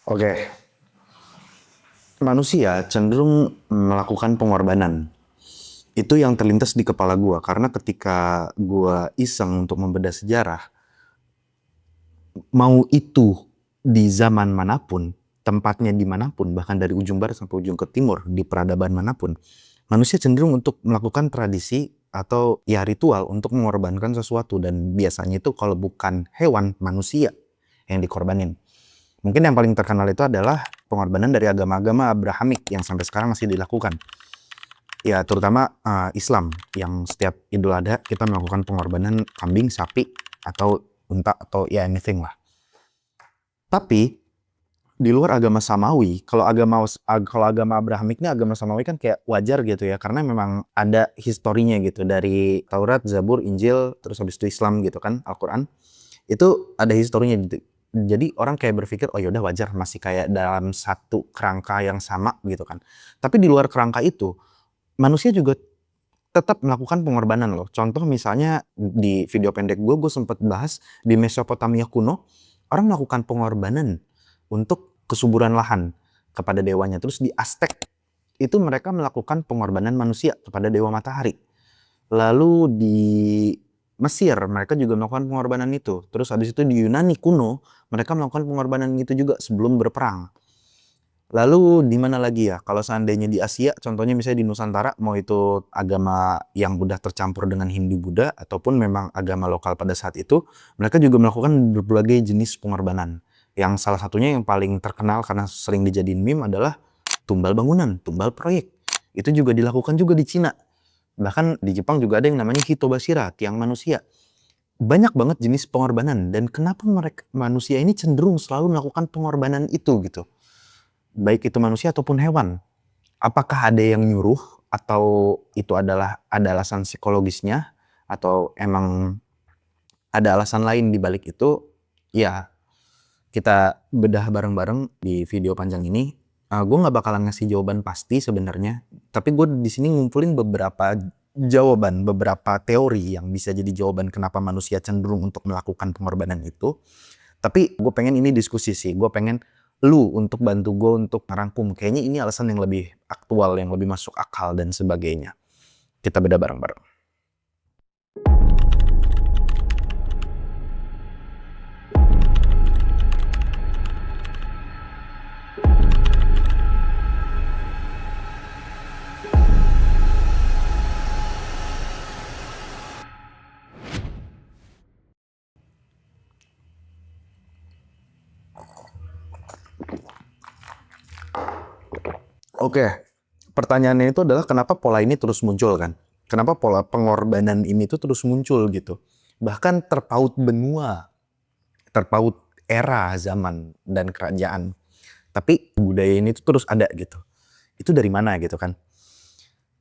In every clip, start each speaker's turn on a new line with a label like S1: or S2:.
S1: Oke, manusia cenderung melakukan pengorbanan. Itu yang terlintas di kepala gua karena ketika gua iseng untuk membedah sejarah, mau itu di zaman manapun, tempatnya dimanapun, bahkan dari ujung barat sampai ujung ke timur, di peradaban manapun, manusia cenderung untuk melakukan tradisi atau ya ritual untuk mengorbankan sesuatu, dan biasanya itu kalau bukan hewan, manusia yang dikorbanin. Mungkin yang paling terkenal itu adalah pengorbanan dari agama-agama Abrahamik yang sampai sekarang masih dilakukan. Ya, terutama Islam yang setiap Idul Adha kita melakukan pengorbanan kambing, sapi, atau unta, atau ya anything lah. Tapi di luar agama Samawi, kalau agama Abrahamik ini, agama Samawi kan kayak wajar gitu ya, karena memang ada historinya gitu dari Taurat, Zabur, Injil, terus habis itu Islam gitu kan, Al-Quran. Itu ada historinya gitu. Jadi orang kayak berpikir, oh yaudah wajar, masih kayak dalam satu kerangka yang sama gitu kan. Tapi di luar kerangka itu, manusia juga tetap melakukan pengorbanan loh. Contoh misalnya di video pendek gue sempet bahas di Mesopotamia kuno, orang melakukan pengorbanan untuk kesuburan lahan kepada dewanya. Terus di Aztec itu mereka melakukan pengorbanan manusia kepada dewa matahari. Lalu di Mesir mereka juga melakukan pengorbanan itu. Terus habis itu di Yunani kuno mereka melakukan pengorbanan itu juga sebelum berperang. Lalu di mana lagi ya? Kalau seandainya di Asia, contohnya misalnya di Nusantara, mau itu agama yang udah tercampur dengan Hindu Buddha ataupun memang agama lokal pada saat itu, mereka juga melakukan berbagai jenis pengorbanan. Yang salah satunya yang paling terkenal karena sering dijadiin meme adalah tumbal bangunan, tumbal proyek. Itu juga dilakukan juga di Cina. Bahkan di Jepang juga ada yang namanya Hitobashira, tiang manusia. Banyak banget jenis pengorbanan, dan kenapa manusia ini cenderung selalu melakukan pengorbanan itu gitu. Baik itu manusia ataupun hewan. Apakah ada yang nyuruh atau itu adalah ada alasan psikologisnya atau emang ada alasan lain di balik itu? Ya, kita bedah bareng-bareng di video panjang ini. Gue nggak bakalan ngasih jawaban pasti sebenarnya, tapi gue di sini ngumpulin beberapa jawaban, beberapa teori yang bisa jadi jawaban kenapa manusia cenderung untuk melakukan pengorbanan itu. Tapi gue pengen ini diskusi sih, gue pengen lu untuk bantu gue untuk merangkum. Kayaknya ini alasan yang lebih aktual, yang lebih masuk akal dan sebagainya. Kita beda bareng-bareng. Oke, pertanyaannya itu adalah kenapa pola ini terus muncul kan? Kenapa pola pengorbanan ini tuh terus muncul gitu? Bahkan terpaut benua, terpaut era, zaman, dan kerajaan. Tapi budaya ini tuh terus ada gitu. Itu dari mana gitu kan?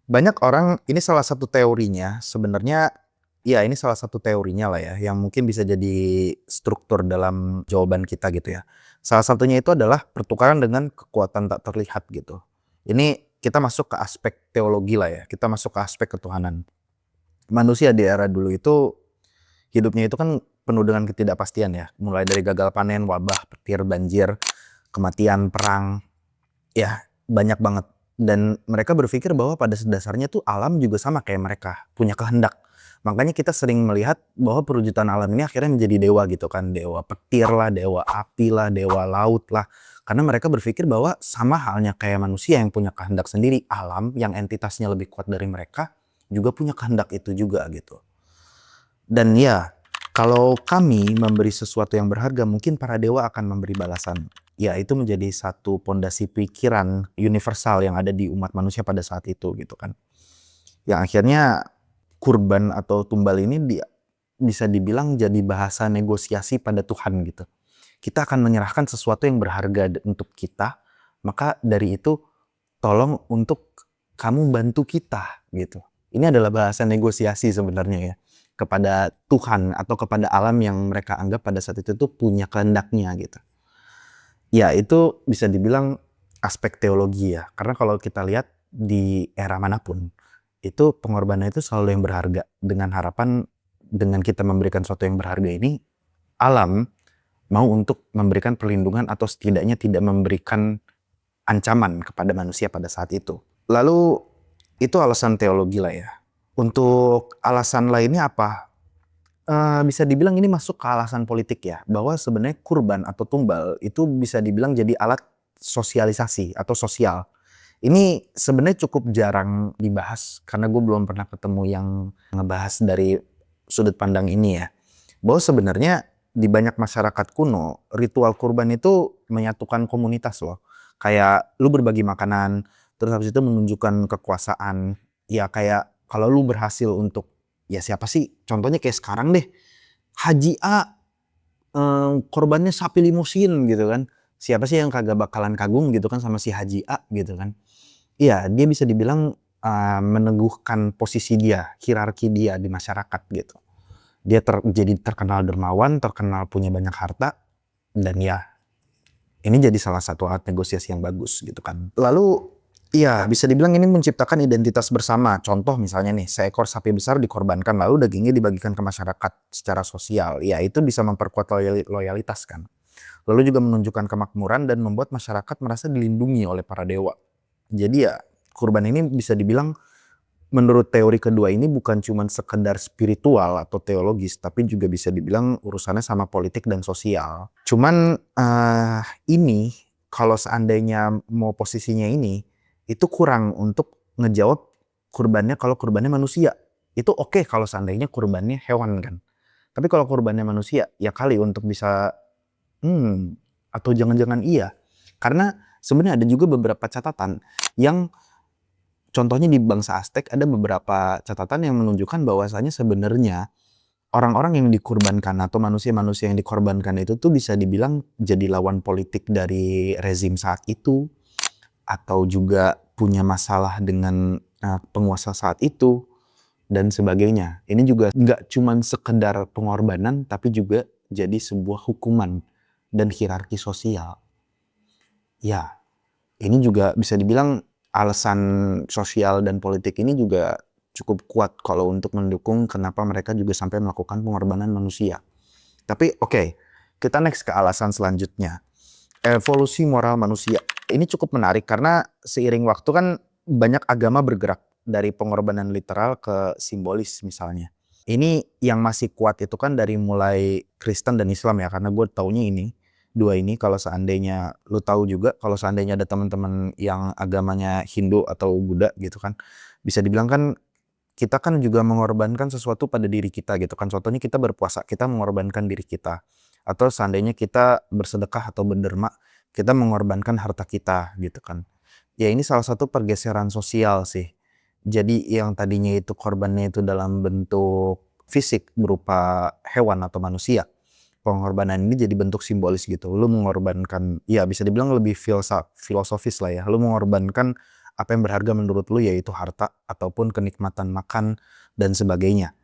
S1: Banyak orang, ini salah satu teorinya sebenarnya, ya ini salah satu teorinya lah ya, yang mungkin bisa jadi struktur dalam jawaban kita gitu ya. Salah satunya itu adalah pertukaran dengan kekuatan tak terlihat gitu. Ini kita masuk ke aspek teologi lah ya, kita masuk ke aspek ketuhanan. Manusia di era dulu itu, hidupnya itu kan penuh dengan ketidakpastian ya. Mulai dari gagal panen, wabah, petir, banjir, kematian, perang, ya banyak banget. Dan mereka berpikir bahwa pada dasarnya tuh alam juga sama kayak mereka, punya kehendak. Makanya kita sering melihat bahwa perwujudan alam ini akhirnya menjadi dewa gitu kan. Dewa petir lah, dewa api lah, dewa laut lah. Karena mereka berpikir bahwa sama halnya kayak manusia yang punya kehendak sendiri, alam yang entitasnya lebih kuat dari mereka juga punya kehendak itu juga gitu. Dan ya, kalau kami memberi sesuatu yang berharga, mungkin para dewa akan memberi balasan. Ya, itu menjadi satu pondasi pikiran universal yang ada di umat manusia pada saat itu gitu kan. Yang akhirnya kurban atau tumbal ini bisa dibilang jadi bahasa negosiasi pada Tuhan gitu. Kita akan menyerahkan sesuatu yang berharga untuk kita, maka dari itu tolong untuk kamu bantu kita gitu. Ini adalah bahasa negosiasi sebenarnya ya, kepada Tuhan atau kepada alam yang mereka anggap pada saat itu tuh punya kehendaknya gitu. Ya itu bisa dibilang aspek teologi ya, karena kalau kita lihat di era manapun, itu pengorbanan itu selalu yang berharga, dengan harapan dengan kita memberikan sesuatu yang berharga ini, alam mau untuk memberikan perlindungan atau setidaknya tidak memberikan ancaman kepada manusia pada saat itu. Lalu itu alasan teologi lah ya. Untuk alasan lainnya apa? Bisa dibilang ini masuk ke alasan politik ya, bahwa sebenarnya kurban atau tumbal itu bisa dibilang jadi alat sosialisasi atau sosial. Ini sebenarnya cukup jarang dibahas karena gue belum pernah ketemu yang ngebahas dari sudut pandang ini ya. Bahwa sebenarnya di banyak masyarakat kuno, ritual kurban itu menyatukan komunitas loh. Kayak lu berbagi makanan, terus habis itu menunjukkan kekuasaan. Ya kayak kalau lu berhasil untuk, ya siapa sih? Contohnya kayak sekarang deh, Haji A korbannya sapi limusin gitu kan. Siapa sih yang kagak bakalan kagum gitu kan sama si Haji A gitu kan. Iya, dia bisa dibilang meneguhkan posisi dia, hierarki dia di masyarakat gitu. Dia jadi terkenal dermawan, terkenal punya banyak harta, dan ya ini jadi salah satu alat negosiasi yang bagus gitu kan. Lalu iya bisa dibilang ini menciptakan identitas bersama. Contoh misalnya nih, seekor sapi besar dikorbankan lalu dagingnya dibagikan ke masyarakat secara sosial. Ya itu bisa memperkuat loyalitas kan. Lalu juga menunjukkan kemakmuran dan membuat masyarakat merasa dilindungi oleh para dewa. Jadi ya kurban ini bisa dibilang menurut teori kedua ini bukan cuma sekedar spiritual atau teologis, tapi juga bisa dibilang urusannya sama politik dan sosial. Cuman ini kalau seandainya mau posisinya ini, itu kurang untuk ngejawab kurbannya kalau kurbannya manusia. Itu oke kalau seandainya kurbannya hewan kan. Tapi kalau kurbannya manusia, ya kali untuk bisa, atau jangan-jangan iya. Karena sebenarnya ada juga beberapa catatan yang contohnya di bangsa Aztec ada beberapa catatan yang menunjukkan bahwasanya sebenarnya orang-orang yang dikorbankan atau manusia-manusia yang dikorbankan itu tuh bisa dibilang jadi lawan politik dari rezim saat itu, atau juga punya masalah dengan penguasa saat itu dan sebagainya. Ini juga nggak cuman sekedar pengorbanan tapi juga jadi sebuah hukuman dan hierarki sosial. Ya, ini juga bisa dibilang alasan sosial dan politik ini juga cukup kuat kalau untuk mendukung kenapa mereka juga sampai melakukan pengorbanan manusia. Tapi oke, kita next ke alasan selanjutnya. Evolusi moral manusia. Ini cukup menarik karena seiring waktu kan banyak agama bergerak dari pengorbanan literal ke simbolis misalnya. Ini yang masih kuat itu kan dari mulai Kristen dan Islam ya, karena gue taunya ini dua ini. Kalau seandainya lu tahu juga, kalau seandainya ada teman-teman yang agamanya Hindu atau Buddha gitu kan, bisa dibilang kan kita kan juga mengorbankan sesuatu pada diri kita gitu kan. Contohnya kita berpuasa, kita mengorbankan diri kita. Atau seandainya kita bersedekah atau berderma, kita mengorbankan harta kita gitu kan. Ya ini salah satu pergeseran sosial sih. Jadi yang tadinya itu korbannya itu dalam bentuk fisik berupa hewan atau manusia, pengorbanan ini jadi bentuk simbolis gitu. Lu mengorbankan, ya bisa dibilang lebih filosofis lah ya. Lu mengorbankan apa yang berharga menurut lu, yaitu harta ataupun kenikmatan makan dan sebagainya.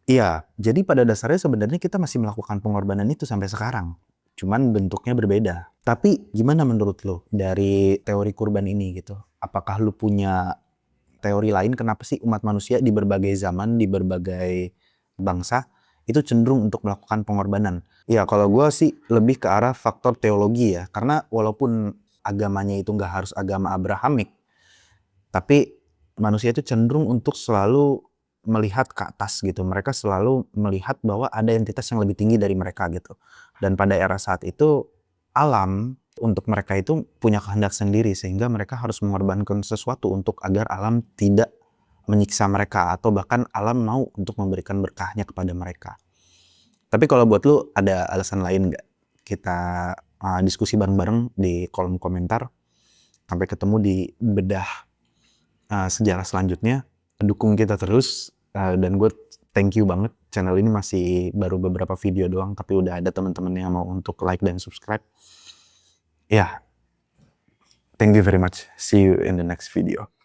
S1: Iya, jadi pada dasarnya sebenarnya kita masih melakukan pengorbanan itu sampai sekarang. Cuman bentuknya berbeda. Tapi gimana menurut lu dari teori kurban ini gitu? Apakah lu punya teori lain kenapa sih umat manusia di berbagai zaman, di berbagai bangsa itu cenderung untuk melakukan pengorbanan? Ya kalau gue sih lebih ke arah faktor teologi ya. Karena walaupun agamanya itu nggak harus agama Abrahamik, tapi manusia itu cenderung untuk selalu melihat ke atas gitu. Mereka selalu melihat bahwa ada entitas yang lebih tinggi dari mereka gitu. Dan pada era saat itu alam untuk mereka itu punya kehendak sendiri, sehingga mereka harus mengorbankan sesuatu untuk agar alam tidak menyiksa mereka, atau bahkan alam mau untuk memberikan berkahnya kepada mereka. Tapi kalau buat lu ada alasan lain nggak? Kita diskusi bareng-bareng di kolom komentar. Sampai ketemu di bedah sejarah selanjutnya. Dukung kita terus, dan gue thank you banget. Channel ini masih baru beberapa video doang, tapi udah ada teman-teman yang mau untuk like dan subscribe. Yeah, thank you very much. See you in the next video.